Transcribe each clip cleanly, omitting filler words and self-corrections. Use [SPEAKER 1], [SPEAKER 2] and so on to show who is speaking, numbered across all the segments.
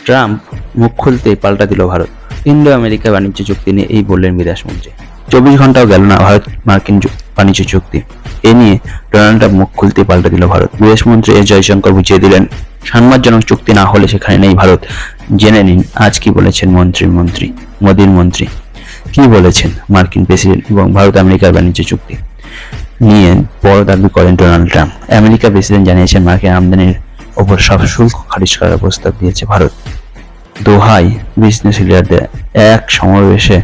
[SPEAKER 1] Trump মুখ খুলতেই পাল্টা দিল ভারত। ইন্দো আমেরিকা বাণিজ্য চুক্তি নিয়ে এই বললেন বিদেশমন্ত্রী। 24 ঘন্টাও গেল না ভারত মার্কিন বাণিজ্য চুক্তি এ নিয়ে ডোনাল্ড ট্রাম্প মুখ খুলতেই পাল্টা দিল ভারত। বিদেশমন্ত্রী এস জয়শঙ্কর বুঝিয়ে দিলেন, সম্মানজনক চুক্তি না হলে সেখানে নেই ভারত। জেনে নিন আজ কি বলেছেন মোদীর মন্ত্রী কি বলেছেন। মার্কিন প্রেসিডেন্ট এবং ভারত আমেরিকার বাণিজ্য চুক্তি নিয়ে বড় দাবি করেন ডোনাল্ড ট্রাম্প। আমেরিকা প্রেসিডেন্ট জানিয়েছেন মার্কিন আমদানির ওপর সব শুল্ক খারিজ করার প্রস্তাব দিয়েছে ভারত। দোহায় বিজনেস লিডারদের এক সমাবেশে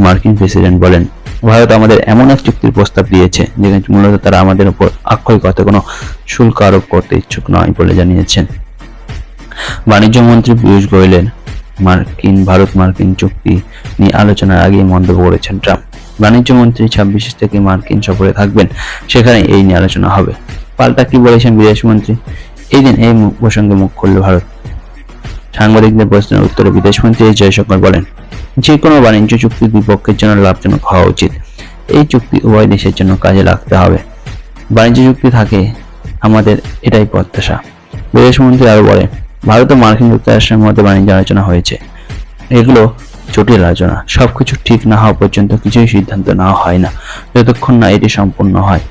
[SPEAKER 1] মার্কিন প্রেসিডেন্ট বলেন, ভারত আমাদের এমন এক চুক্তির প্রস্তাব দিয়েছে যেখানে মূলত তারা আমাদের উপর আক্ষরিক কোনো শুল্ক আরোপ করতে ইচ্ছুক নয় বলে জানিয়েছেন। বাণিজ্য মন্ত্রী পীযূষ গোয়েলের ভারত মার্কিন চুক্তি নিয়ে আলোচনার আগেই মন্তব্য করেছেন ট্রাম্প। বাণিজ্য মন্ত্রী 26 থেকে মার্কিন সফরে থাকবেন, সেখানে এই নিয়ে আলোচনা হবে। পাল্টা কি বলেছেন বিদেশমন্ত্রী? এই দিন এই প্রসঙ্গে মুখ খুলল ভারত। সাংবাদিকদের প্রশ্নের উত্তরে বিদেশমন্ত্রী এস জয়শঙ্কর বলেন, যে কোনো বাণিজ্য চুক্তি দুই পক্ষের জন্য লাভজনক হওয়া উচিত। এই চুক্তি উভয় দেশের জন্য কাজে লাগতে হবে। বাণিজ্য চুক্তি থাকে আমাদের এটাই প্রত্যাশা। বিদেশমন্ত্রী আরো বলেন, ভারত ও মার্কিন যুক্তরাষ্ট্রের মধ্যে বাণিজ্য আলোচনা হয়েছে। এগুলো জটিল আলোচনা। সবকিছু ঠিক না হওয়া পর্যন্ত কিছুই সিদ্ধান্ত নেওয়া হয় না। যতক্ষণ না এটি সম্পূর্ণ হয়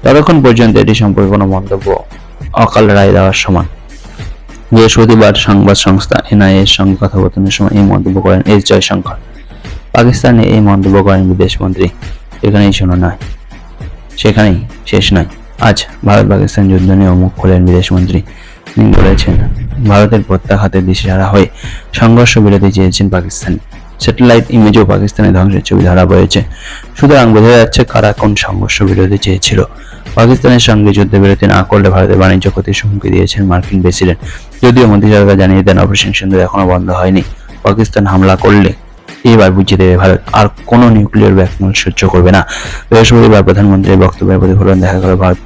[SPEAKER 1] ততক্ষণ পর্যন্ত এটি সম্পর্কে কোনো মন্তব্য অকাল রায় দেওয়ার সমান। বৃহস্পতিবার সংবাদ সংস্থা এনআইএ এর সঙ্গে কথোপকথনের সময় এই মন্তব্য করেন এস জয়শঙ্কর। পাকিস্তানে এই মন্তব্য করেন বিদেশমন্ত্রী। এখানেই সেখানেই শেষ নয়। আজ ভারত পাকিস্তান যুদ্ধ নিয়েও মুখ খোলেন বিদেশমন্ত্রী। তিনি বলেছেন, ভারতের প্রত্যাঘাতে দিশেহারা হয়ে সংঘর্ষ বিরতি চেয়েছেন পাকিস্তান। স্যাটেলাইট ইমেজেও পাকিস্তানের ধ্বংসের ছবি ধরা পড়েছে। সুতরাং বোঝা যাচ্ছে কারা কোন সংঘর্ষ বিরতি চেয়েছিল। পাকিস্তানের সঙ্গে যুদ্ধবিরতি না করলে ভারতের বাণিজ্য ক্ষতির হুমকি দিয়েছেন মার্কিন প্রেসিডেন্ট। যদিও মোদী সরকার জানিয়ে দেন অপারেশন সিন্দুর এখনো বন্ধ হয়নি। পাকিস্তান হামলা করলে এবার বুঝিয়ে দেবে ভারত আর কোনো নিউক্লিয়ার ব্ল্যাকমেল সহ্য করবে না। বৃহস্পতিবার প্রধানমন্ত্রীর বক্তব্যের প্রতিফলন দেখা গেল ভারত